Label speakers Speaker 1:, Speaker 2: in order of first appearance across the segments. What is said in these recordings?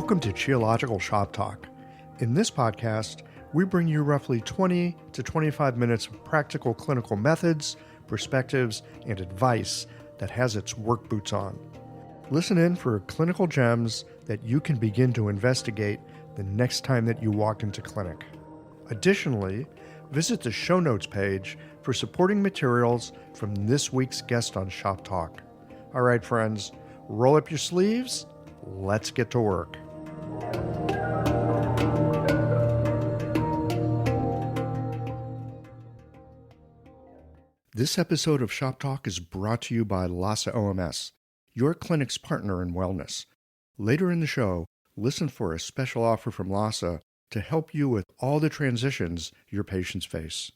Speaker 1: Welcome to Geological Shop Talk. In this podcast, we bring you roughly 20 to 25 minutes of practical clinical methods, perspectives, and advice that has its work boots on. Listen in for clinical gems that you can begin to investigate the next time that you walk into clinic. Additionally, visit the show notes page for supporting materials from this week's guest on Shop Talk. All right, friends, roll up your sleeves. Let's get to work. This episode of Shop Talk is brought to you by LASA OMS, your clinic's partner in wellness. Later in the show, listen for a special offer from LASA to help you with all the transitions your patients face.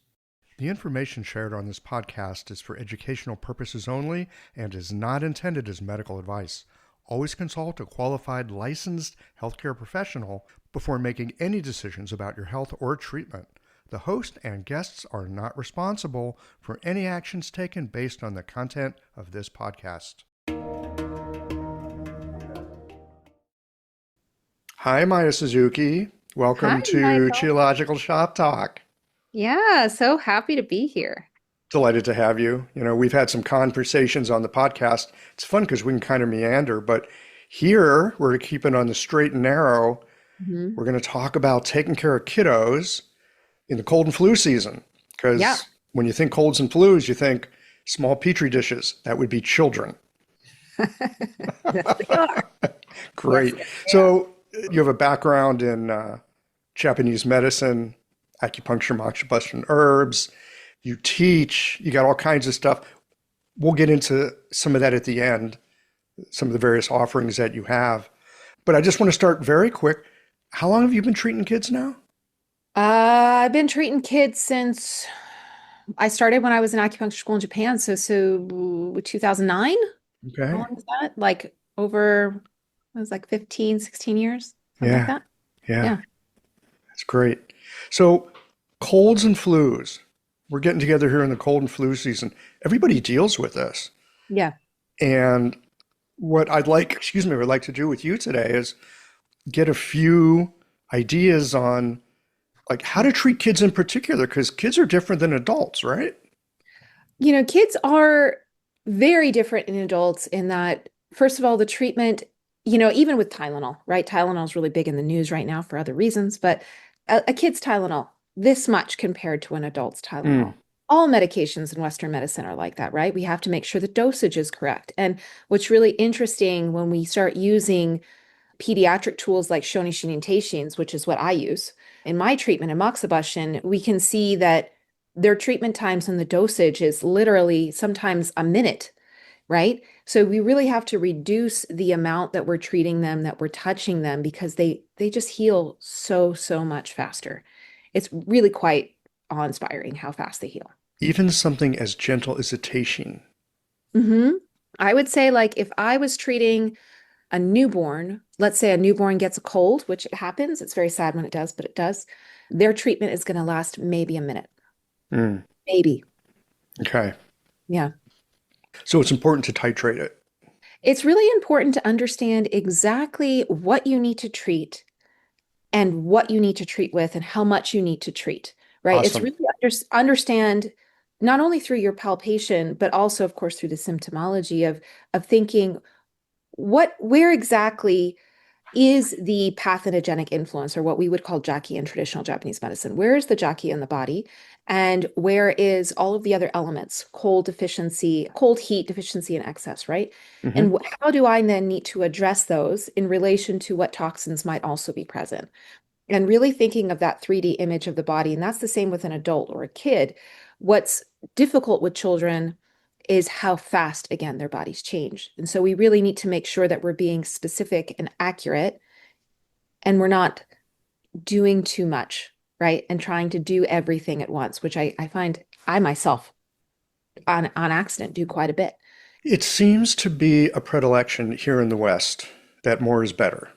Speaker 1: The information shared on this podcast is for educational purposes only and is not intended as medical advice. Always consult a qualified licensed healthcare professional before making any decisions about your health or treatment. The host and guests are not responsible for any actions taken based on the content of this podcast. Hi, Maya Suzuki. Welcome
Speaker 2: Hi,
Speaker 1: to
Speaker 2: Michael.
Speaker 1: Geological Shop Talk.
Speaker 2: Yeah, so happy to be here.
Speaker 1: Delighted to have you. You know, we've had some conversations on the podcast. It's fun because we can kind of meander, but here we're keeping on the straight and narrow.
Speaker 2: hmm
Speaker 1: We're going to talk about taking care of kiddos in the cold and flu season. Because
Speaker 2: Yeah,
Speaker 1: when you think colds and flus, you think small petri dishes. That would be children.
Speaker 2: yes, they are. Yes,
Speaker 1: Great.
Speaker 2: yes, they are.
Speaker 1: So you have a background in Japanese medicine, acupuncture, moxibustion herbs. You teach, you got all kinds of stuff. We'll get into some of that at the end, some of the various offerings that you have. But I just want to start very quick. How long have you been treating kids now?
Speaker 2: I've been treating kids since I started when I was in acupuncture school in Japan. So 2009? How
Speaker 1: Okay.
Speaker 2: long is that? Like over, it was like 15, 16 years, something like
Speaker 1: Yeah.
Speaker 2: that.
Speaker 1: Yeah.
Speaker 2: Yeah.
Speaker 1: That's great. So colds and flus. We're getting together here in the cold and flu season. Everybody deals with this.
Speaker 2: Yeah.
Speaker 1: And what would like to do with you today is get a few ideas on like how to treat kids in particular, because kids are different than adults, right?
Speaker 2: Kids are very different in adults in that, first of all, the treatment, even with Tylenol, right? Tylenol is really big in the news right now for other reasons, but a kid's Tylenol, this much compared to an adult's
Speaker 1: Mm.
Speaker 2: Tylenol. All medications in Western medicine are like that, right? We have to make sure the dosage is correct. And what's really interesting when we start using pediatric tools like Shonishin and Teishins, which is what I use in my treatment in moxibustion, we can see that their treatment times and the dosage is literally sometimes a minute, right? So we really have to reduce the amount that we're treating them, that we're touching them, because they just heal so much faster. It's really quite awe-inspiring how fast they heal.
Speaker 1: Even something as gentle as a teishin.
Speaker 2: hmm I would say, like, if I was treating a newborn, let's say a newborn gets a cold, which it happens, it's very sad when it does, but it does, their treatment is going to last maybe a minute.
Speaker 1: Mm.
Speaker 2: Maybe.
Speaker 1: Okay.
Speaker 2: Yeah.
Speaker 1: So it's important to titrate it.
Speaker 2: It's really important to understand exactly what you need to treat and what you need to treat with and how much you need to treat, right? It's
Speaker 1: Awesome.
Speaker 2: really understand not only through your palpation, but also, of course, through the symptomology of thinking where exactly is the pathogenic influence, or what we would call jaki in traditional Japanese medicine. Where is the jaki in the body? And where is all of the other elements, cold deficiency, cold heat deficiency and excess, right? And
Speaker 1: Hmm.
Speaker 2: how do I then need to address those in relation to what toxins might also be present? And really thinking of that 3D image of the body. And that's the same with an adult or a kid. What's difficult with children is how fast, again, their bodies change. And so we really need to make sure that we're being specific and accurate and we're not doing too much, right? And trying to do everything at once, which I find I myself on accident do quite a bit.
Speaker 1: It seems to be a predilection here in the West that more is better.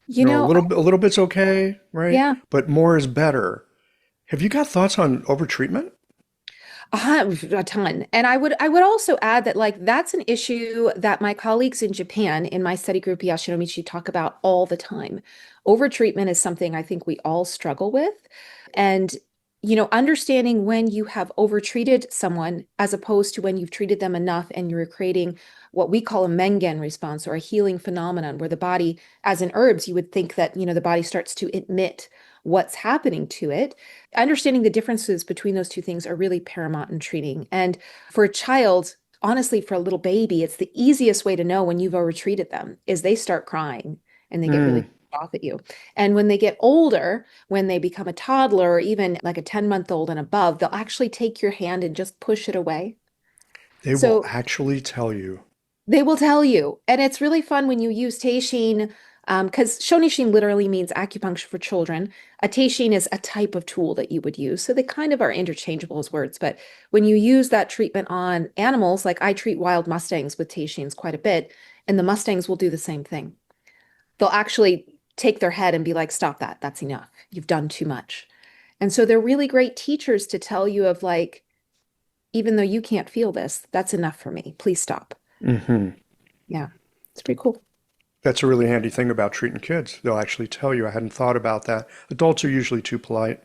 Speaker 2: You
Speaker 1: You know,
Speaker 2: know,
Speaker 1: a little bit's okay, right?
Speaker 2: yeah,
Speaker 1: But more is better. Have you got thoughts on overtreatment?
Speaker 2: A ton. And I would also add that like that's an issue that my colleagues in Japan in my study group Yashinomichi talk about all the time. Overtreatment is something I think we all struggle with. And understanding when you have overtreated someone as opposed to when you've treated them enough and you're creating what we call a mengen response or a healing phenomenon where the body, as in herbs, you would think that, the body starts to admit what's happening to it. Understanding the differences between those two things are really paramount in treating. And for a child, honestly, for a little baby, it's the easiest way to know when you've overtreated them is they start crying and they get really
Speaker 1: Mm.
Speaker 2: pissed off at you. And when they get older, when they become a toddler or even like a 10-month-old and above, they'll actually take your hand and just push it away.
Speaker 1: They will
Speaker 2: So
Speaker 1: actually tell you.
Speaker 2: they will tell you. And it's really fun when you use teishin, because shonishin literally means acupuncture for children. A teishin is a type of tool that you would use. So they kind of are interchangeable as words. But when you use that treatment on animals, like I treat wild Mustangs with teishins quite a bit, and the Mustangs will do the same thing. They'll actually take their head and be like, stop that. That's enough. You've done too much. And so they're really great teachers to tell you of like, even though you can't feel this, that's enough for me. Please stop.
Speaker 1: Hmm.
Speaker 2: Yeah, it's pretty cool.
Speaker 1: That's a really handy thing about treating kids. They'll actually tell you. I hadn't thought about that. Adults are usually too polite.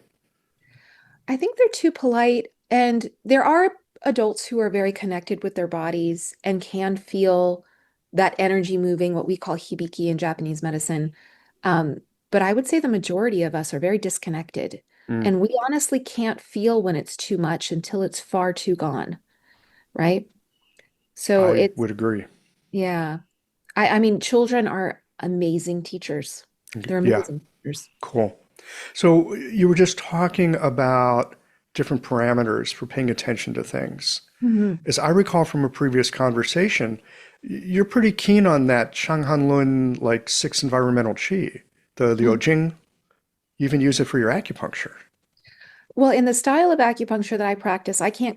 Speaker 2: I think they're too polite, and there are adults who are very connected with their bodies and can feel that energy moving, what we call hibiki in Japanese medicine. Um, but I would say the majority of us are very disconnected,
Speaker 1: Mm.
Speaker 2: and we honestly can't feel when it's too much until it's far too gone, right? So
Speaker 1: I
Speaker 2: it's,
Speaker 1: would agree.
Speaker 2: yeah. I mean, children are amazing teachers. They're
Speaker 1: Yeah,
Speaker 2: amazing teachers.
Speaker 1: cool. So you were just talking about different parameters for paying attention to things.
Speaker 2: Mhm.
Speaker 1: As I recall from a previous conversation, you're pretty keen on that Shang Han Lun like six environmental chi, the Ojing. You even use it for your acupuncture.
Speaker 2: Well, in the style of acupuncture that I practice, I can't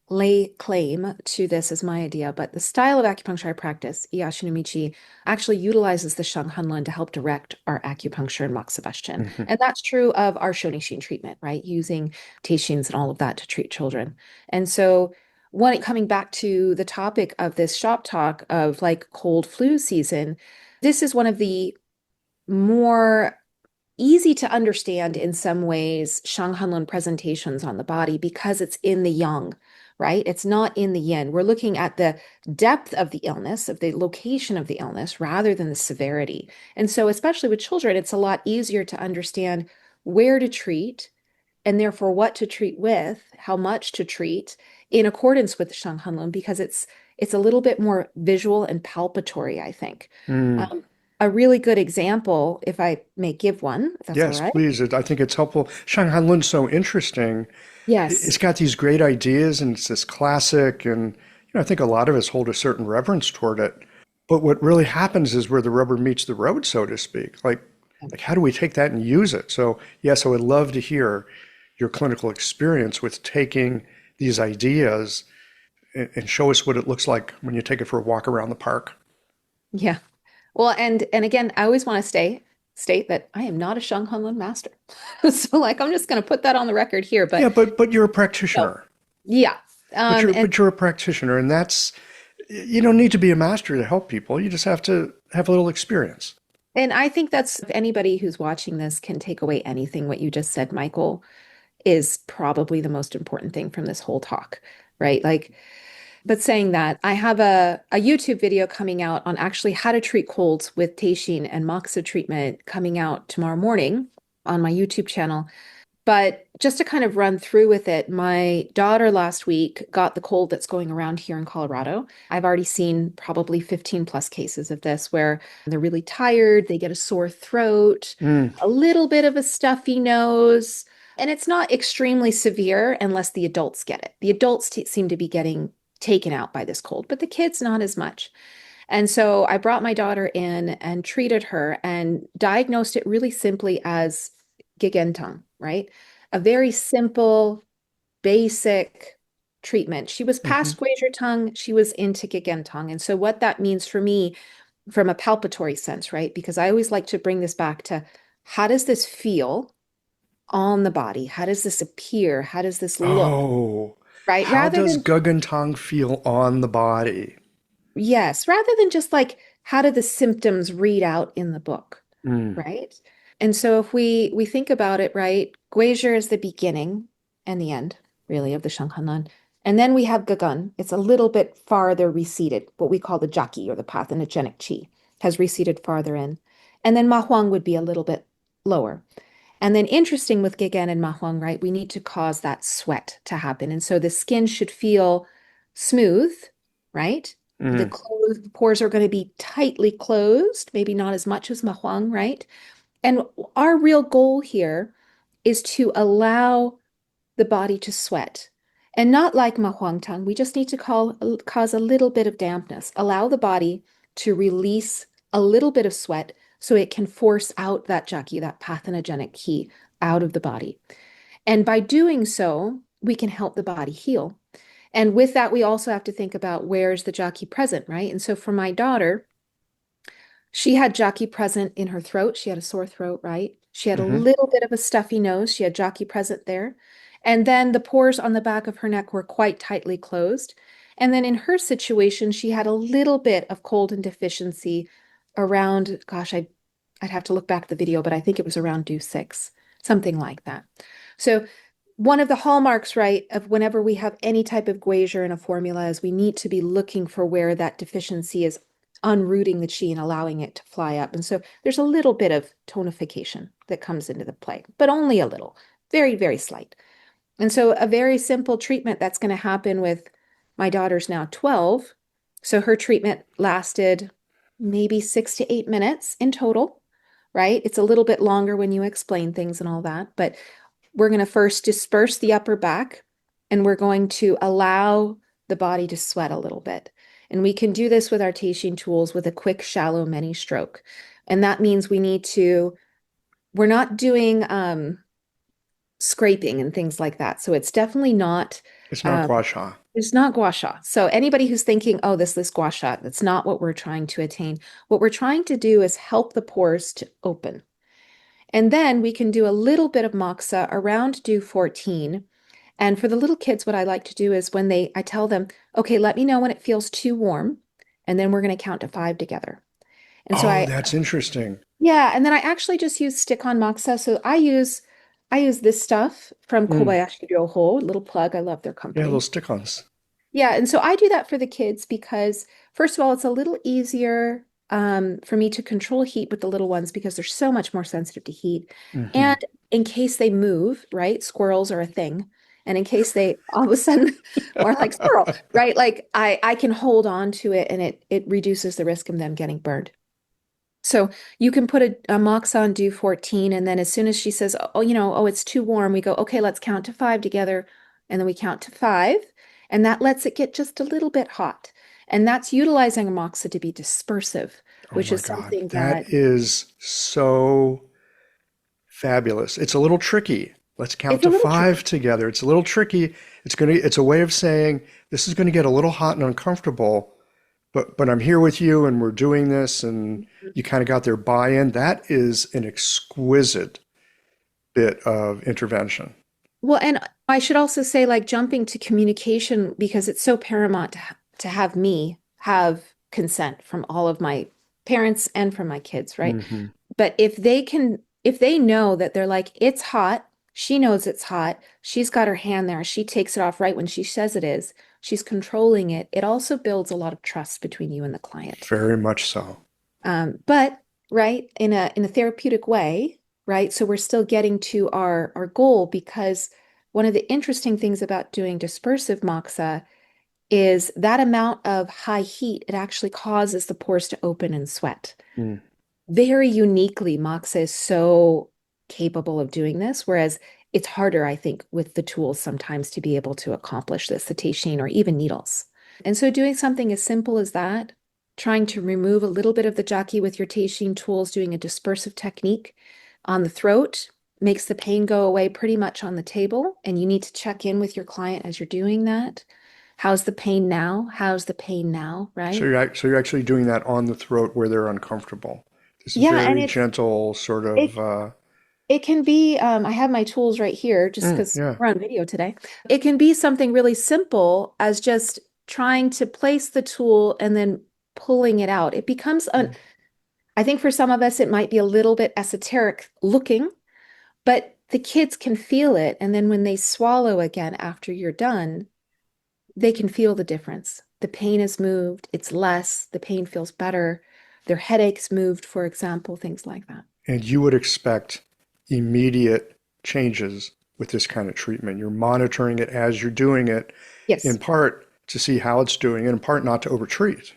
Speaker 2: lay claim to this as my idea, but the style of acupuncture I practice, Iyashinomichi, actually utilizes the Shang Han Lun to help direct our acupuncture and moxibustion.
Speaker 1: Hmm.
Speaker 2: And that's true of our shonishin treatment, right? Using teishins and all of that to treat children. And so when it coming back to the topic of this shop talk of like cold flu season, this is one of the more easy to understand in some ways Shang Han Lun presentations on the body because it's in the yang, right? It's not in the yin. We're looking at the depth of the illness, of the location of the illness, rather than the severity. And so, especially with children, it's a lot easier to understand where to treat and therefore what to treat with, how much to treat in accordance with the Shang Han Lun because it's a little bit more visual and palpatory, I think.
Speaker 1: Mm.
Speaker 2: Um, a really good example, if I may give one, if that's all
Speaker 1: Yes,
Speaker 2: right.
Speaker 1: please. I think it's helpful. Shang Han Lun's so interesting.
Speaker 2: Yes.
Speaker 1: It's got these great ideas and it's this classic, and I think a lot of us hold a certain reverence toward it. But what really happens is where the rubber meets the road, so to speak. Like how do we take that and use it? So yes, I would love to hear your clinical experience with taking these ideas and show us what it looks like when you take it for a walk around the park.
Speaker 2: Yeah. Well, and again, I always want to state that I am not a Shang Han Lun master. So like I'm just going to put that on the record here,
Speaker 1: Yeah,
Speaker 2: but
Speaker 1: but you're a
Speaker 2: no.
Speaker 1: practitioner.
Speaker 2: Yeah.
Speaker 1: But you're
Speaker 2: And
Speaker 1: but you're a practitioner, and that's you don't need to be a master to help people. You just have to have a little experience.
Speaker 2: I think that's if anybody who's watching this can take away anything what you just said, Michael, is probably the most important thing from this whole talk, right? Like, but saying that, I have a YouTube video coming out on actually how to treat colds with teishin and moxa treatment coming out tomorrow morning on my YouTube channel. But just to kind of run through with it, my daughter last week got the cold that's going around here in Colorado. I've already seen probably 15 plus cases of this where they're really tired, they get a sore throat,
Speaker 1: Mm.
Speaker 2: a little bit of a stuffy nose, and it's not extremely severe unless the adults get it. The adults seem to be getting taken out by this cold, but the kids not as much. And so I brought my daughter in and treated her and diagnosed it really simply as Gigentong, right? A very simple, basic treatment. She was
Speaker 1: Hmm.
Speaker 2: past Glacier tongue, she was into Gigentong. And so what that means for me from a palpatory sense, right? Because I always like to bring this back to how does this feel on the body? How does this appear? How does this look?
Speaker 1: Oh,
Speaker 2: right?
Speaker 1: How
Speaker 2: Rather
Speaker 1: does
Speaker 2: than,
Speaker 1: Guggentung feel on the body?
Speaker 2: yes, rather than just like, how do the symptoms read out in the book,
Speaker 1: Mm,
Speaker 2: right? And so if we think about it, right, Guizhi is the beginning and the end, really, of the Shang Han Lun. And then we have Gagun. It's a little bit farther receded, what we call the Jaki or the pathogenic Qi has receded farther in. And then Ma Huang would be a little bit lower. And then interesting with Gigan and Ma Huang, right, we need to cause that sweat to happen. And so the skin should feel smooth, right? The
Speaker 1: mm.
Speaker 2: closed pores are going to be tightly closed, maybe not as much as Ma Huang, right? And our real goal here is to allow the body to sweat. And not like Ma Huang Tang, we just need to cause a little bit of dampness, allow the body to release a little bit of sweat so it can force out that jaki, that pathogenic qi, out of the body. And by doing so, we can help the body heal. And with that, we also have to think about where's the jaki present, right? And so for my daughter, she had jockey present in her throat. She had a sore throat, right? She had a
Speaker 1: Hmm.
Speaker 2: little bit of a stuffy nose. She had jockey present there. And then the pores on the back of her neck were quite tightly closed. And then in her situation, she had a little bit of cold and deficiency around, gosh, I'd have to look back at the video, but I think it was around due 6, something like that. So one of the hallmarks, right, of whenever we have any type of Guizhi in a formula is we need to be looking for where that deficiency is unrooting the chi and allowing it to fly up. And so there's a little bit of tonification that comes into the play, but only a little, very, very slight. And so a very simple treatment that's going to happen with my daughter's now 12. So her treatment lasted maybe 6 to 8 minutes in total, right? It's a little bit longer when you explain things and all that, but we're going to first disperse the upper back and we're going to allow the body to sweat a little bit. And we can do this with our Taiyang tools with a quick, shallow mini stroke. And that means we're not doing scraping and things like that. So it's definitely not,
Speaker 1: It's not
Speaker 2: um,
Speaker 1: gua sha.
Speaker 2: it's not gua sha. So anybody who's thinking, oh, this is gua sha, that's not what we're trying to attain. What we're trying to do is help the pores to open. And then we can do a little bit of moxa around due 14. And for the little kids, what I like to do is I tell them, okay, let me know when it feels too warm. And then we're going to count to 5 together. And so
Speaker 1: Oh, that's interesting.
Speaker 2: yeah. And then I actually just use stick-on moxa. So I use this stuff from
Speaker 1: Mm.
Speaker 2: Kobayashi Ryoho, little plug. I love their
Speaker 1: Yeah, little
Speaker 2: company.
Speaker 1: stick-ons.
Speaker 2: Yeah, and so I do that for the kids because, first of all, it's a little easier for me to control heat with the little ones because they're so much more sensitive to heat.
Speaker 1: Hmm.
Speaker 2: And in case they move, right? Squirrels are a thing. And in case they all of a sudden are like squirrel, right? Like I can hold on to it and it reduces the risk of them getting burned. So you can put a mox on do 14, and then as soon as she says, oh, oh, it's too warm, we go, okay, let's count to 5 together. And then we count to 5, and that lets it get just a little bit hot. And that's utilizing a moxa to be dispersive,
Speaker 1: Oh
Speaker 2: which
Speaker 1: my
Speaker 2: is
Speaker 1: God.
Speaker 2: something
Speaker 1: That
Speaker 2: that
Speaker 1: is so fabulous. It's a little tricky. Let's count
Speaker 2: it's a
Speaker 1: to
Speaker 2: little tricky.
Speaker 1: 5 together. It's a little tricky. It's a way of saying this is going to get a little hot and uncomfortable, but I'm here with you and we're doing this and you kind of got their buy-in. That is an exquisite bit of intervention.
Speaker 2: Well, and I should also say, like, jumping to communication because it's so paramount to have me have consent from all of my parents and from my kids, right?
Speaker 1: Hmm.
Speaker 2: But if they know that they're like, it's hot, she knows it's hot, she's got her hand there, she takes it off right when she says it is, she's controlling it. It also builds a lot of trust between you and the client.
Speaker 1: Very much so.
Speaker 2: But right in a therapeutic way, right? So we're still getting to our goal because one of the interesting things about doing dispersive moxa is that amount of high heat, it actually causes the pores to open and sweat.
Speaker 1: Mm.
Speaker 2: Very uniquely, moxa is so capable of doing this, whereas it's harder, I think, with the tools sometimes to be able to accomplish this, the teishin or even needles. And so doing something as simple as that, trying to remove a little bit of the jaki with your teishin tools, doing a dispersive technique on the throat makes the pain go away pretty much on the table. And you need to check in with your client as you're doing that. How's the pain now? How's the pain now?
Speaker 1: So
Speaker 2: Right?
Speaker 1: you're actually doing that on the throat where they're uncomfortable. This
Speaker 2: Yeah, and
Speaker 1: very gentle sort of
Speaker 2: it It can be, I have my tools right here just because
Speaker 1: Yeah.
Speaker 2: we're on video today. It can be something really simple as just trying to place the tool and then pulling it out. It becomes, I think for some of us, it might be a little bit esoteric looking, but the kids can feel it. And then when they swallow again after you're done, they can feel the difference. The pain is moved, it's less, the pain feels better, their headaches moved, for example, things like that.
Speaker 1: And you would expect immediate changes with this kind of treatment. You're monitoring it as you're doing it, in
Speaker 2: Yes.
Speaker 1: part to see how it's doing, and in part not to overtreat.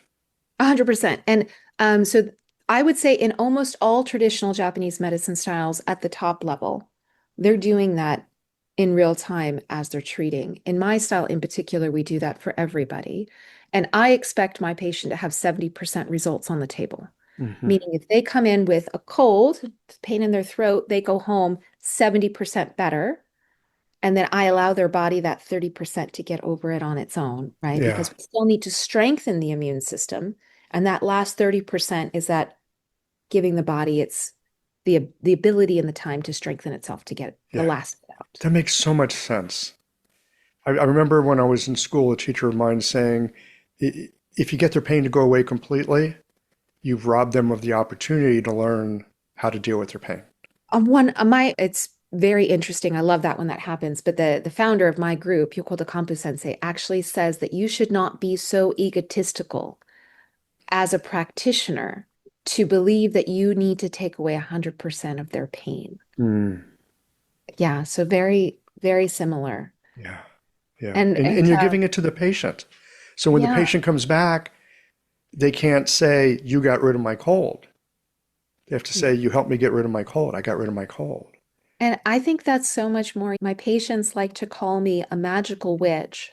Speaker 2: 100%. And so I would say in almost all traditional Japanese medicine styles at the top level, they're doing that in real time as they're treating. In my style in particular, we do that for everybody. And I expect my patient to have 70% results on the table.
Speaker 1: Hmm.
Speaker 2: Meaning if they come in with a cold, pain in their throat, they go home 70% better. And then I allow their body that 30% to get over it on its own, right?
Speaker 1: Yeah.
Speaker 2: Because we still need to strengthen the immune system. And that last 30% is that giving the body its the ability and the time to strengthen itself to get the
Speaker 1: Yeah.
Speaker 2: last bit out.
Speaker 1: That makes so much sense. I remember when I was in school, a teacher of mine saying, if you get their pain to go away completely, you've robbed them of the opportunity to learn how to deal with their pain.
Speaker 2: It's very interesting. I love that when that happens. But the founder of my group, Yoko Kampu Sensei, actually says that you should not be so egotistical as a practitioner to believe that you need to take away 100% of their pain.
Speaker 1: Mm,
Speaker 2: Yeah, so very, very similar.
Speaker 1: yeah. Yeah.
Speaker 2: And
Speaker 1: And you're giving it to the patient. So when the
Speaker 2: yeah,
Speaker 1: patient comes back, they can't say, you got rid of my cold. They have to say, you helped me get rid of my cold. I got rid of my cold.
Speaker 2: and I think that's so much more. My patients like to call me a magical witch,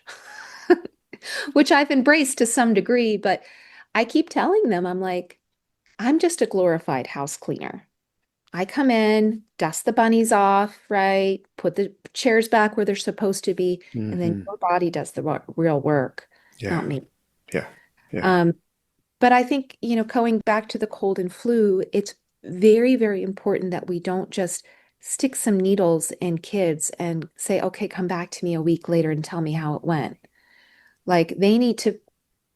Speaker 2: which I've embraced to some degree, but I keep telling them, I'm like, I'm just a glorified house cleaner. I come in, dust the bunnies off, right? Put the chairs back where they're supposed to be, and then
Speaker 1: Hmm.
Speaker 2: your body does the real work,
Speaker 1: Yeah.
Speaker 2: not me.
Speaker 1: Yeah. Yeah.
Speaker 2: Um, but I think, going back to the cold and flu, it's very, very important that we don't just stick some needles in kids and say, okay, come back to me a week later and tell me how it went. Like they need to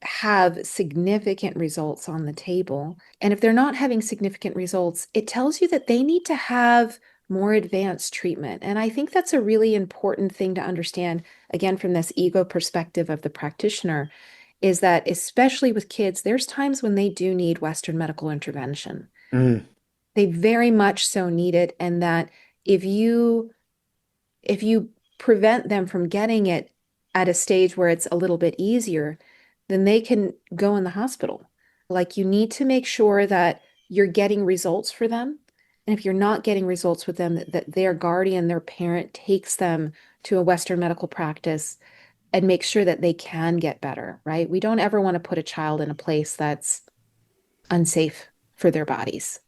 Speaker 2: have significant results on the table. And if they're not having significant results, it tells you that they need to have more advanced treatment. And I think that's a really important thing to understand, again, from this ego perspective of the practitioner, is that especially with kids, there's times when they do need Western medical intervention.
Speaker 1: Mm.
Speaker 2: They very much so need it. And that if you if you prevent them from getting it at a stage where it's a little bit easier, then they can go in the hospital. Like you need to make sure that you're getting results for them. And if you're not getting results with them, that their guardian, their parent takes them to a Western medical practice and make sure that they can get better, right? We don't ever want to put a child in a place that's unsafe for their bodies.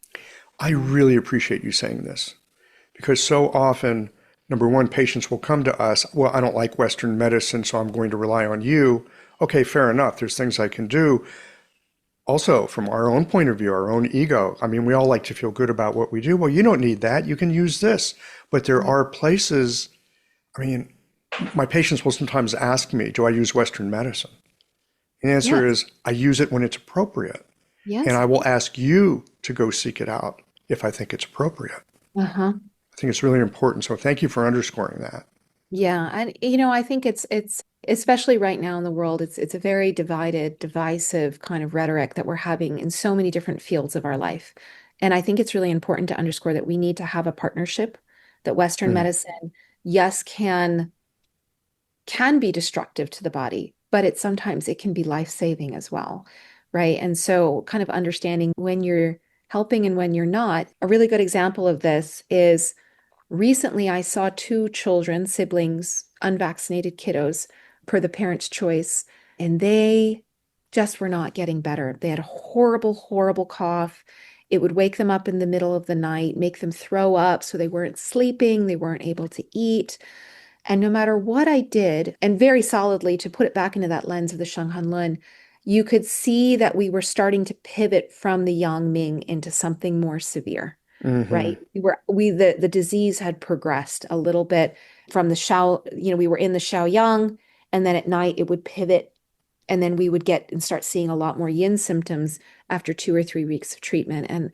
Speaker 1: I really appreciate you saying this because so often, number one, patients will come to us, well, I don't like Western medicine, so I'm going to rely on you. Okay, fair enough. There's things I can do. Also, from our own point of view, our own ego, I mean, we all like to feel good about what we do. Well, you don't need that. You can use this. But there
Speaker 2: Right.
Speaker 1: are places, I mean, my patients will sometimes ask me, do I use Western medicine? The answer
Speaker 2: Yes.
Speaker 1: is, I use it when it's appropriate. And
Speaker 2: Yes.
Speaker 1: I will ask you to go seek it out if I think it's appropriate.
Speaker 2: Uh-huh.
Speaker 1: I think it's really important. So thank you for underscoring that.
Speaker 2: Yeah, and I think it's especially right now in the world, it's a very divided, divisive kind of rhetoric that we're having in so many different fields of our life. And I think it's really important to underscore that we need to have a partnership, that Western
Speaker 1: Mm.
Speaker 2: medicine, yes, can be destructive to the body, but sometimes it can be life-saving as well, right? And so kind of understanding when you're helping and when you're not. A really good example of this is recently, I saw two children, siblings, unvaccinated kiddos, per the parent's choice, and they just were not getting better. They had a horrible, horrible cough. It would wake them up in the middle of the night, make them throw up, so they weren't sleeping, they weren't able to eat. And no matter what I did, and very solidly to put it back into that lens of the Shang Han Lun, you could see that we were starting to pivot from the Yang Ming into something more severe.
Speaker 1: Hmm.
Speaker 2: right? The disease had progressed a little bit from the Shao, we were in the Shaoyang, and then at night it would pivot, and then we would get and start seeing a lot more yin symptoms after 2 or 3 weeks of treatment. And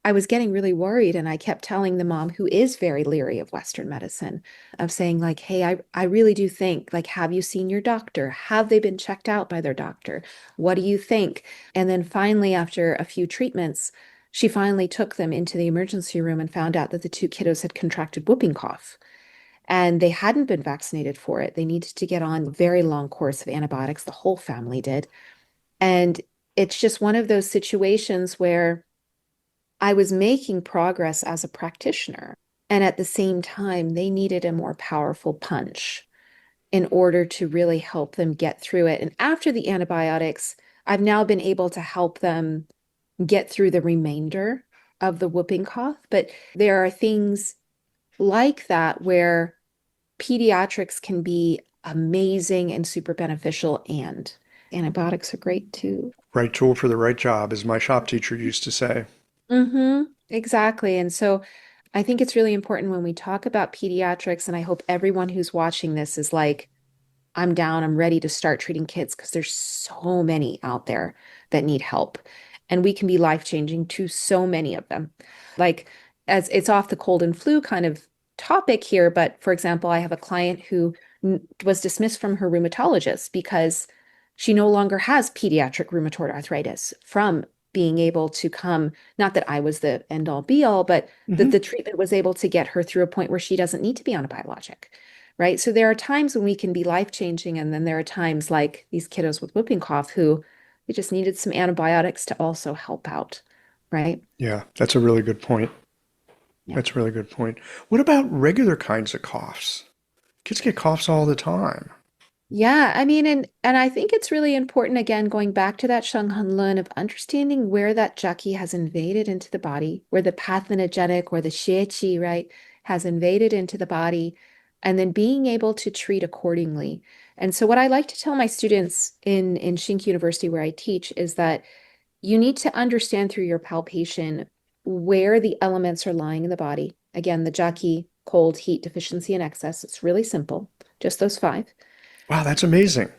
Speaker 2: I was getting really worried, and I kept telling the mom, who is very leery of Western medicine, of saying like, hey, I really do think, like, have you seen your doctor? Have they been checked out by their doctor? What do you think? And then finally, after a few treatments, she finally took them into the emergency room and found out that the two kiddos had contracted whooping cough, and they hadn't been vaccinated for it. They needed to get on a very long course of antibiotics. The whole family did. And it's just one of those situations where I was making progress as a practitioner. And at the same time, they needed a more powerful punch in order to really help them get through it. And after the antibiotics, I've now been able to help them get through the remainder of the whooping cough. But there are things like that where pediatrics can be amazing and super beneficial, and antibiotics are great too.
Speaker 1: Right tool for the right job, as my shop teacher used to say.
Speaker 2: Exactly. And so I think it's really important when we talk about pediatrics, and I hope everyone who's watching this is like, I'm down, I'm ready to start treating kids, because there's so many out there that need help. And we can be life-changing to so many of them. Like, as it's off the cold and flu kind of topic here, but for example, I have a client who was dismissed from her rheumatologist because she no longer has pediatric rheumatoid arthritis from being able to come, not that I was the end all be all, but that the
Speaker 1: Hmm.
Speaker 2: treatment was able to get her through a point where she doesn't need to be on a biologic. Right. So there are times when we can be life changing. And then there are times like these kiddos with whooping cough who they just needed some antibiotics to also help out. Right.
Speaker 1: Yeah, that's a really good point.
Speaker 2: Yeah.
Speaker 1: That's a really good point. What about regular kinds of coughs? Kids get coughs all the time.
Speaker 2: Yeah, I mean, and I think it's really important, again, going back to that Shang Han Lun, of understanding where that Jackie has invaded into the body, where the pathogenic or the xie, right, has invaded into the body, and then being able to treat accordingly. And so what I like to tell my students in Shink University where I teach is that you need to understand through your palpation where the elements are lying in the body. Again, the Jackie, cold, heat, deficiency, and excess. It's really simple, just those five.
Speaker 1: Wow, that's amazing.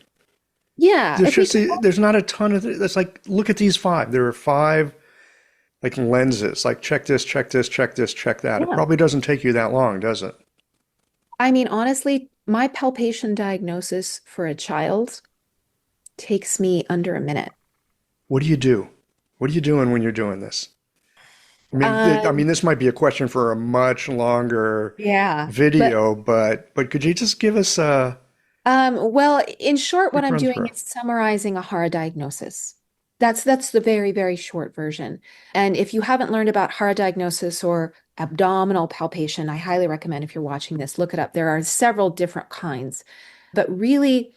Speaker 2: Yeah,
Speaker 1: There's
Speaker 2: if we
Speaker 1: just
Speaker 2: can.
Speaker 1: there's not a ton of that's like look at these five. There are five like lenses. Like check this, check this, check this, check that. It
Speaker 2: Yeah.
Speaker 1: probably doesn't take you that long, does it?
Speaker 2: I mean, honestly, my palpation diagnosis for a child takes me under a minute.
Speaker 1: What do you do? What are you doing when you're doing this? I
Speaker 2: Um,
Speaker 1: mean, this might be a question for a much longer
Speaker 2: yeah, but
Speaker 1: video, but could you just give us a
Speaker 2: well, in short, what
Speaker 1: quick
Speaker 2: I'm
Speaker 1: run
Speaker 2: doing
Speaker 1: through?
Speaker 2: is summarizing a HARA diagnosis. That's the very, very short version. And if you haven't learned about HARA diagnosis or abdominal palpation, I highly recommend, if you're watching this, look it up. There are several different kinds. But really,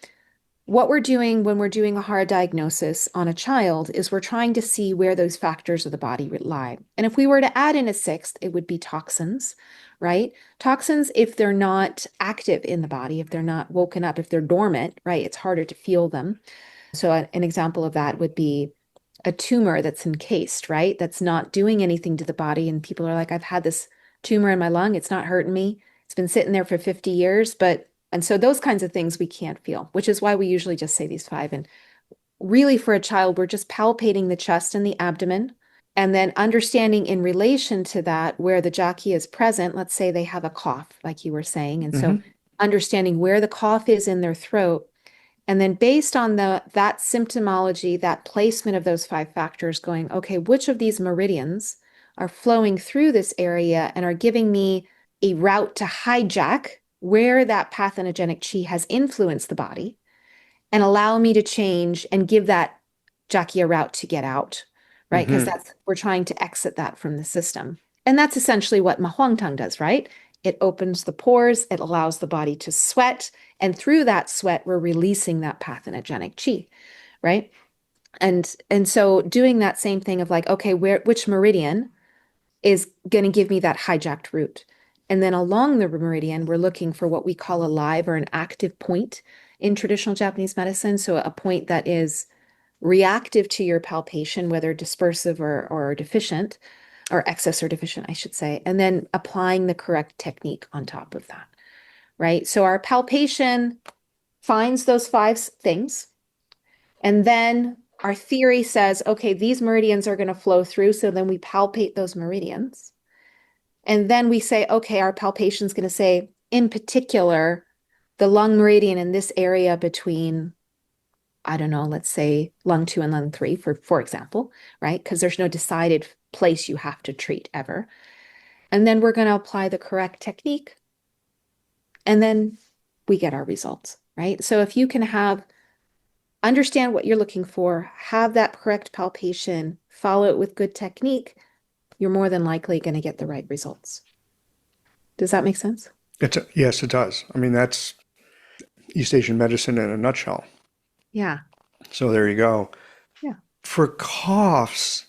Speaker 2: what we're doing when we're doing a hard diagnosis on a child is we're trying to see where those factors of the body lie. And if we were to add in a sixth, it would be toxins, right? Toxins, if they're not active in the body, if they're not woken up, if they're dormant, right, it's harder to feel them. So an example of that would be a tumor that's encased, right? That's not doing anything to the body. And people are like, I've had this tumor in my lung. It's not hurting me. It's been sitting there for 50 years. And so those kinds of things we can't feel, which is why we usually just say these five. And really, for a child, we're just palpating the chest and the abdomen, and then understanding in relation to that where the jockey is present. Let's say they have a cough, like you were saying. And so
Speaker 1: Hmm.
Speaker 2: understanding where the cough is in their throat, and then based on that symptomology, that placement of those five factors, going, okay, which of these meridians are flowing through this area and are giving me a route to hijack where that pathogenic chi has influenced the body and allow me to change and give that jockey a route to get out, right? Because
Speaker 1: Hmm.
Speaker 2: that's we're trying to exit that from the system. And that's essentially what Mahuangtang does, right? It opens the pores, it allows the body to sweat, and through that sweat, we're releasing that pathogenic chi, right? And so doing that same thing of like, okay, which meridian is going to give me that hijacked route? And then along the meridian, we're looking for what we call a live or an active point in traditional Japanese medicine. So a point that is reactive to your palpation, whether dispersive or deficient, or excess or deficient, I should say, and then applying the correct technique on top of that, right? So our palpation finds those five things, and then our theory says, okay, these meridians are going to flow through. So then we palpate those meridians. And then we say, okay, our palpation is going to say, in particular, the lung meridian in this area between, I don't know, let's say lung 2 and lung 3, for example, right? Because there's no decided place you have to treat ever. And then we're going to apply the correct technique. And then we get our results, right? So if you can understand what you're looking for, have that correct palpation, follow it with good technique, you're more than likely going to get the right results. Does that make sense?
Speaker 1: Yes, it does. I mean, that's East Asian medicine in a nutshell.
Speaker 2: Yeah.
Speaker 1: So there you go.
Speaker 2: Yeah.
Speaker 1: For coughs,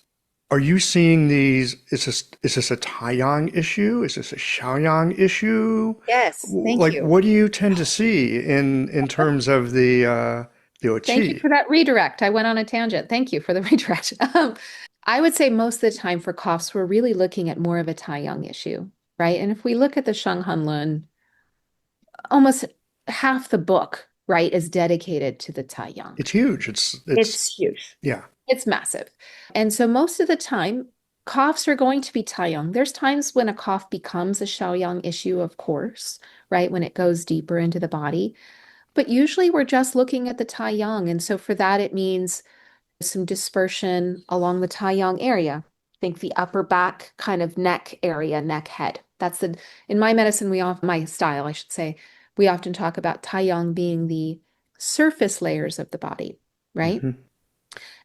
Speaker 1: are you seeing these? Is this a taiyang issue? Is this a shaoyang issue?
Speaker 2: Yes. Thank
Speaker 1: Like,
Speaker 2: you.
Speaker 1: what do you tend to see in terms of the
Speaker 2: Thank you
Speaker 1: OT?
Speaker 2: for that redirect. I went on a tangent. Thank you for the redirect. I would say most of the time for coughs, we're really looking at more of a taiyang issue, right? And if we look at the Shang Han Lun, almost half the book, right, is dedicated to the taiyang.
Speaker 1: It's huge. It's
Speaker 2: It's huge.
Speaker 1: yeah.
Speaker 2: It's massive. And so most of the time, coughs are going to be taiyang. There's times when a cough becomes a shaoyang issue, of course, right? When it goes deeper into the body. But usually we're just looking at the taiyang. And so for that, it means some dispersion along the taiyang area. Think the upper back kind of neck area, neck head. In my medicine, my style, I should say, we often talk about taiyang being the surface layers of the body, right?
Speaker 1: Hmm.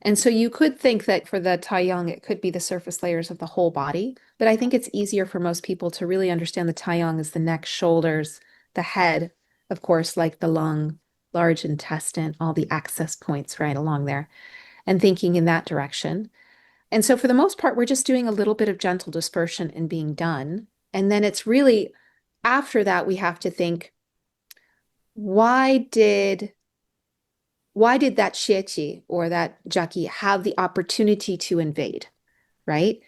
Speaker 2: And so you could think that for the taiyang, it could be the surface layers of the whole body. But I think it's easier for most people to really understand the taiyang as the neck, shoulders, the head, of course, like the lung, large intestine, all the access points right along there, and thinking in that direction. And so for the most part, we're just doing a little bit of gentle dispersion and being done. And then it's really after that, we have to think, why did that Xieqi or that Jackie have the opportunity to invade, right?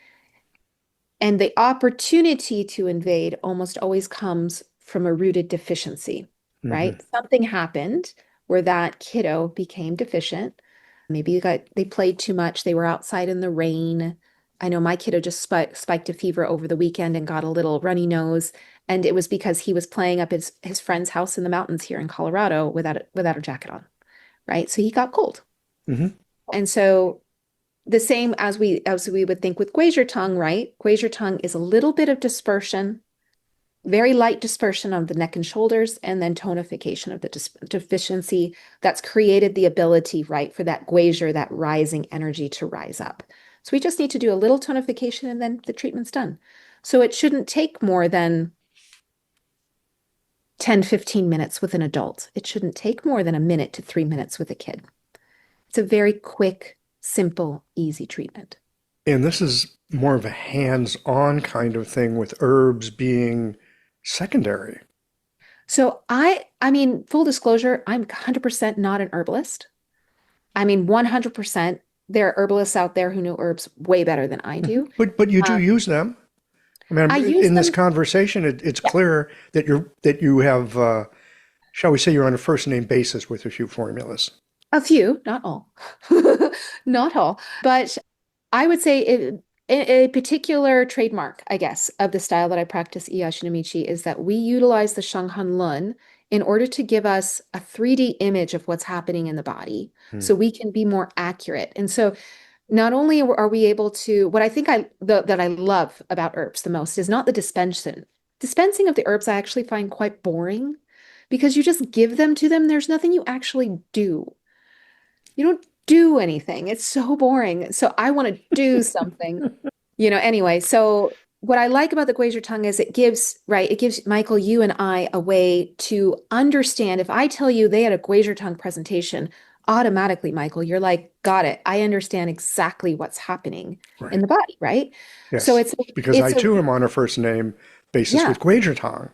Speaker 2: And the opportunity to invade almost always comes from a rooted deficiency,
Speaker 1: Hmm.
Speaker 2: right? Something happened where that kiddo became deficient. Maybe they played too much. They were outside in the rain. I know my kiddo just spiked a fever over the weekend and got a little runny nose. And it was because he was playing up his friend's house in the mountains here in Colorado without a jacket on, right? So he got cold.
Speaker 1: Hmm.
Speaker 2: And so the same as we would think with Guizhou tongue, right? Guizhou tongue is a little bit of dispersion, very light dispersion on the neck and shoulders, and then tonification of the deficiency that's created the ability, right, for that Guizhou, that rising energy to rise up. So we just need to do a little tonification and then the treatment's done. So it shouldn't take more than 10, 15 minutes with an adult. It shouldn't take more than a minute to 3 minutes with a kid. It's a very quick, simple, easy treatment.
Speaker 1: And this is more of a hands-on kind of thing with herbs being secondary.
Speaker 2: So I mean, full disclosure, I'm 100% not an herbalist. I mean, 100%. There are herbalists out there who know herbs way better than I
Speaker 1: Mhm.
Speaker 2: do.
Speaker 1: But you do
Speaker 2: Um,
Speaker 1: use them. I mean,
Speaker 2: I use
Speaker 1: in this
Speaker 2: them,
Speaker 1: conversation, it's
Speaker 2: yeah,
Speaker 1: clear that you have, shall we say, you're on a first name basis with a few formulas.
Speaker 2: a few, not all, not all, but I would say a particular trademark, I guess, of the style that I practice Iyashinomichi is that we utilize the Shang Han Lun in order to give us a 3D image of what's happening in the body
Speaker 1: Hmm.
Speaker 2: so we can be more accurate. And so not only are we able to, what I think that I love about herbs the most is not the dispensing. Dispensing of the herbs I actually find quite boring because you just give them to them. There's nothing you actually do. You don't do anything. It's so boring. So I want to do something, anyway. So what I like about the Glacier tongue is it gives Michael, you and I a way to understand. If I tell you they had a Glacier tongue presentation, automatically, Michael, you're like, got it. I understand exactly what's happening in
Speaker 1: Right.
Speaker 2: the body, right? So
Speaker 1: Yes. Because I
Speaker 2: it's a,
Speaker 1: too am on a first name basis
Speaker 2: yeah,
Speaker 1: with Guajartong,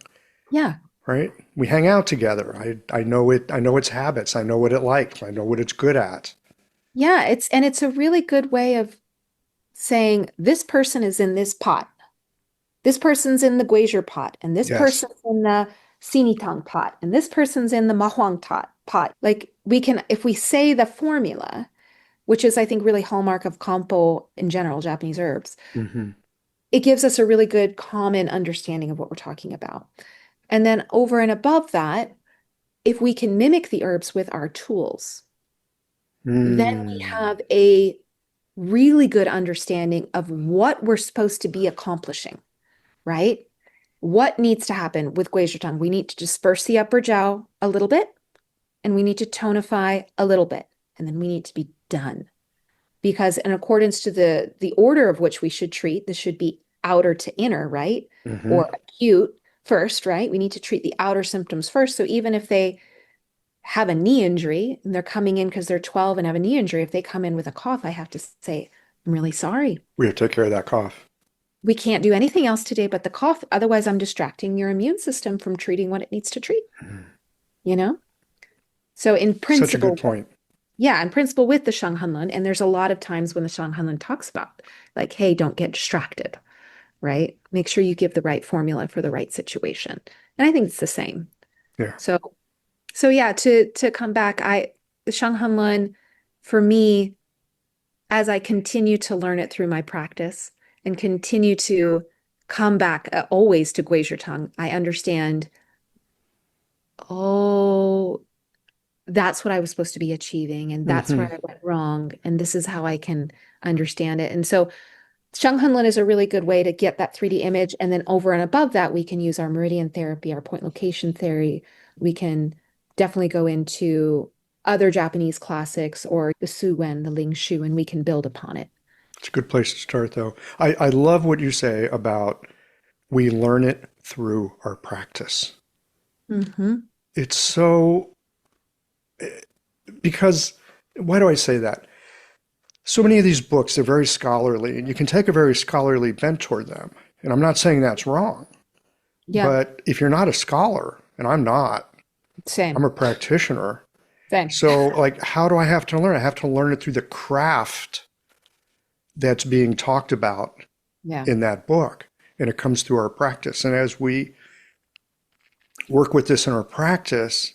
Speaker 2: yeah.
Speaker 1: right? We hang out together. I know it. I know its habits. I know what it likes. I know what it's good at.
Speaker 2: Yeah, it's a really good way of saying this person is in this pot. This person's in the Guizhou pot, and this
Speaker 1: Yes.
Speaker 2: person's in the Sinitang pot, and this person's in the Mahuang pot. Like we can, if we say the formula, which is, I think, really hallmark of Kampo in general, Japanese herbs,
Speaker 1: Hmm.
Speaker 2: it gives us a really good common understanding of what we're talking about. And then over and above that, if we can mimic the herbs with our tools, then we
Speaker 1: Mm.
Speaker 2: have a really good understanding of what we're supposed to be accomplishing, right? What needs to happen with Guizhou? We need to disperse the upper jiao a little bit, and we need to tonify a little bit, and then we need to be done. Because in accordance to the order of which we should treat, this should be outer to inner, right?
Speaker 1: Hmm.
Speaker 2: Or acute first, right? We need to treat the outer symptoms first. So even if they have a knee injury and they're coming in because they're 12 and have a knee injury, if they come in with a cough, I have to say, I'm really sorry.
Speaker 1: We have to take care of that cough.
Speaker 2: We can't do anything else today but the cough. Otherwise, I'm distracting your immune system from treating what it needs to treat,
Speaker 1: Mhm.
Speaker 2: you know? So in
Speaker 1: Such a good
Speaker 2: principle,
Speaker 1: point.
Speaker 2: yeah, in principle with the Shang Han Lun, and there's a lot of times when the Shang Han Lun talks about like, hey, don't get distracted, right? Make sure you give the right formula for the right situation. And I think it's the same.
Speaker 1: Yeah.
Speaker 2: So yeah, to come back, the Shang Han Lun for me, as I continue to learn it through my practice and continue to come back always to Guizhou, I understand, oh, that's what I was supposed to be achieving, and that's
Speaker 1: Hmm.
Speaker 2: where I went wrong, and this is how I can understand it. And so Shang Han Lun is a really good way to get that 3D image. And then over and above that, we can use our meridian therapy, our point location theory. We can definitely go into other Japanese classics or the Su Wen, the Ling Shu, and we can build upon it.
Speaker 1: It's a good place to start, though. I love what you say about we learn it through our practice.
Speaker 2: Hmm.
Speaker 1: It's so, because, why do I say that? So many of these books are very scholarly, and you can take a very scholarly bent toward them. And I'm not saying that's wrong,
Speaker 2: Yeah,
Speaker 1: but if you're not a scholar, and I'm not, I'm
Speaker 2: same,
Speaker 1: a practitioner.
Speaker 2: same.
Speaker 1: So, like, how do I have to learn? I have to learn it through the craft that's being talked about
Speaker 2: Yeah.
Speaker 1: in that book. And it comes through our practice. And as we work with this in our practice,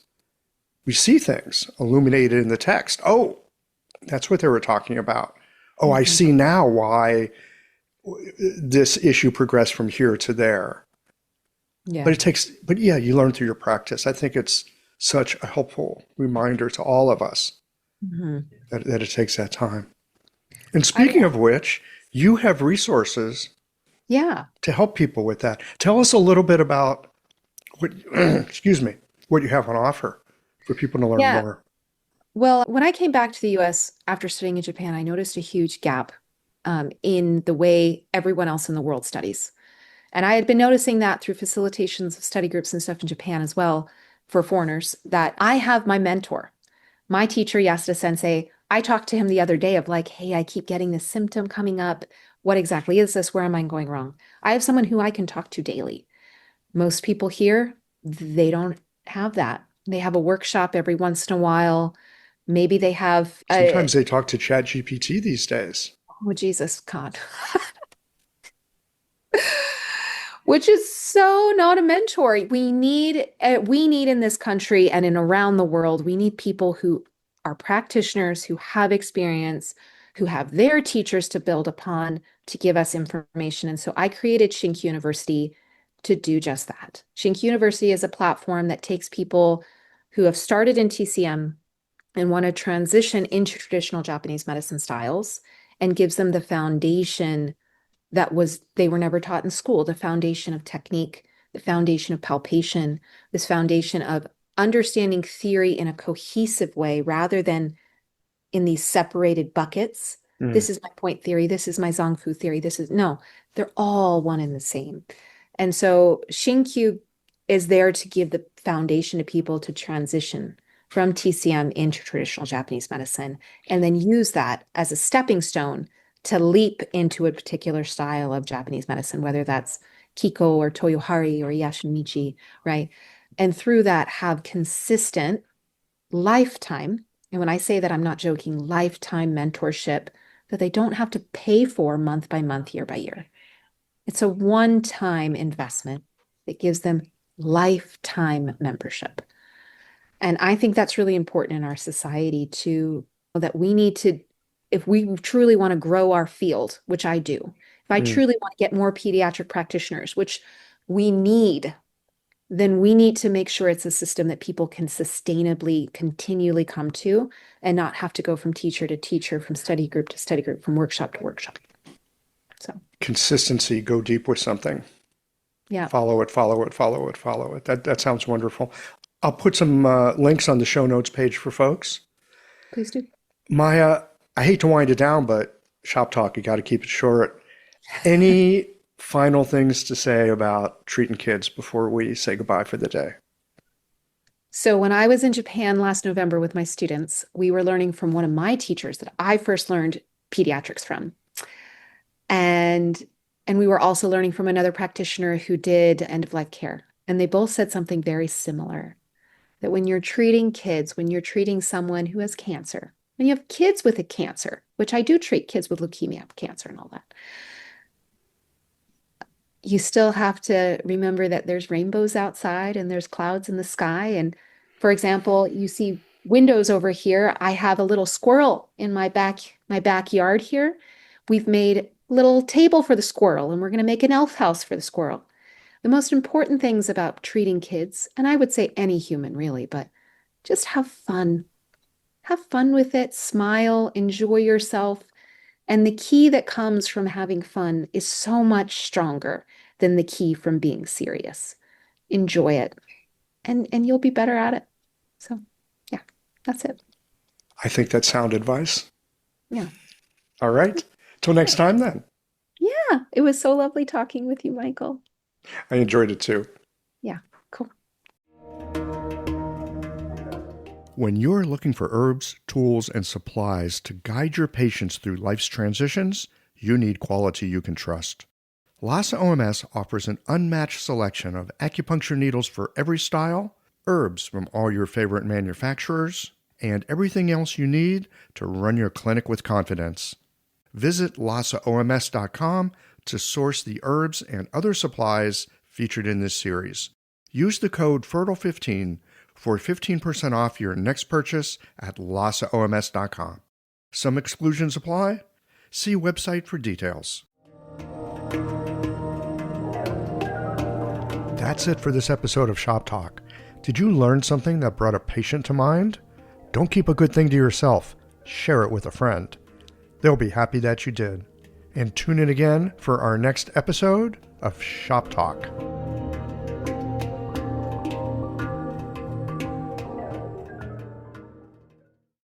Speaker 1: we see things illuminated in the text. Oh, that's what they were talking about. Oh, I
Speaker 2: Hmm.
Speaker 1: see now why this issue progressed from here to there.
Speaker 2: Yeah.
Speaker 1: But yeah, you learn through your practice. I think it's such a helpful reminder to all of us
Speaker 2: Hmm.
Speaker 1: that it takes that time. And
Speaker 2: I,
Speaker 1: speaking of which, you have resources
Speaker 2: yeah.
Speaker 1: to help people with that. Tell us a little bit about what, excuse me, what you have on offer for people to learn
Speaker 2: Yeah.
Speaker 1: more.
Speaker 2: Well, when I came back to the US after studying in Japan, I noticed a huge gap in the way everyone else in the world studies. And I had been noticing that through facilitations of study groups and stuff in Japan as well for foreigners, that I have my mentor, my teacher, Yasuda Sensei. I talked to him the other day of like, hey, I keep getting this symptom coming up. What exactly is this? Where am I going wrong? I have someone who I can talk to daily. Most people here, they don't have that. They have a workshop every once in a while. Maybe they have
Speaker 1: Sometimes they talk to ChatGPT these days.
Speaker 2: oh Jesus, God. Which is so not a mentor. We need in this country and in around the world, we need people who are practitioners, who have experience, who have their teachers to build upon to give us information. And so I created Shink University to do just that. Shink University is a platform that takes people who have started in TCM and want to transition into traditional Japanese medicine styles and gives them the foundation that was they were never taught in school, the foundation of technique, the foundation of palpation, this foundation of understanding theory in a cohesive way rather than in these separated buckets.
Speaker 1: Mm.
Speaker 2: This is my point theory, this is my Zongfu theory, this is no, they're all one and the same. And so Shinkyu is there to give the foundation to people to transition from TCM into traditional Japanese medicine and then use that as a stepping stone to leap into a particular style of Japanese medicine, whether that's Kiko or Toyohari or Yashin-Michi, right? And through that, have consistent lifetime, and when I say that, I'm not joking, lifetime mentorship that they don't have to pay for month by month, year by year. It's a one-time investment that gives them lifetime membership. And I think that's really important in our society too, that we need to, if we truly want to grow our field, which I do, if I truly want to get more pediatric practitioners, which we need, then we need to make sure it's a system that people can sustainably, continually come to and not have to go from teacher to teacher, from study group to study group, from workshop to workshop. So
Speaker 1: consistency, go deep with something.
Speaker 2: Yeah.
Speaker 1: Follow it, follow it, follow it, follow it. That sounds wonderful. I'll put some links on the show notes page for folks.
Speaker 2: Please do.
Speaker 1: Maya, I hate to wind it down, but Shop Talk, you got to keep it short. Any final things to say about treating kids before we say goodbye for the day?
Speaker 2: So when I was in Japan last November with my students, we were learning from one of my teachers that I first learned pediatrics from. And we were also learning from another practitioner who did end-of-life care. And they both said something very similar, that when you're treating kids, when you're treating someone who has cancer, when you have kids with a cancer, which I do treat kids with leukemia, cancer and all that, you still have to remember that there's rainbows outside and there's clouds in the sky. And for example, you see windows over here. I have a little squirrel in my backyard here. We've made a little table for the squirrel, and we're going to make an elf house for the squirrel. The most important things about treating kids, and I would say any human really, but just have fun. Have fun with it, smile, enjoy yourself. And the key that comes from having fun is so much stronger than the key from being serious. Enjoy it, and you'll be better at it. So, yeah, that's it.
Speaker 1: I think that's sound advice.
Speaker 2: Yeah.
Speaker 1: All right. Till next time then.
Speaker 2: Yeah, it was so lovely talking with you, Michael.
Speaker 1: I enjoyed it too.
Speaker 2: Yeah, cool.
Speaker 1: When you're looking for herbs, tools, and supplies to guide your patients through life's transitions, you need quality you can trust. Lhasa OMS offers an unmatched selection of acupuncture needles for every style, herbs from all your favorite manufacturers, and everything else you need to run your clinic with confidence. Visit LhasaOMS.com to source the herbs and other supplies featured in this series. Use the code FERTILE15 for 15% off your next purchase at LhasaOMS.com. Some exclusions apply. See website for details. That's it for this episode of Shop Talk. Did you learn something that brought a patient to mind? Don't keep a good thing to yourself. Share it with a friend. They'll be happy that you did. And tune in again for our next episode of Shop Talk.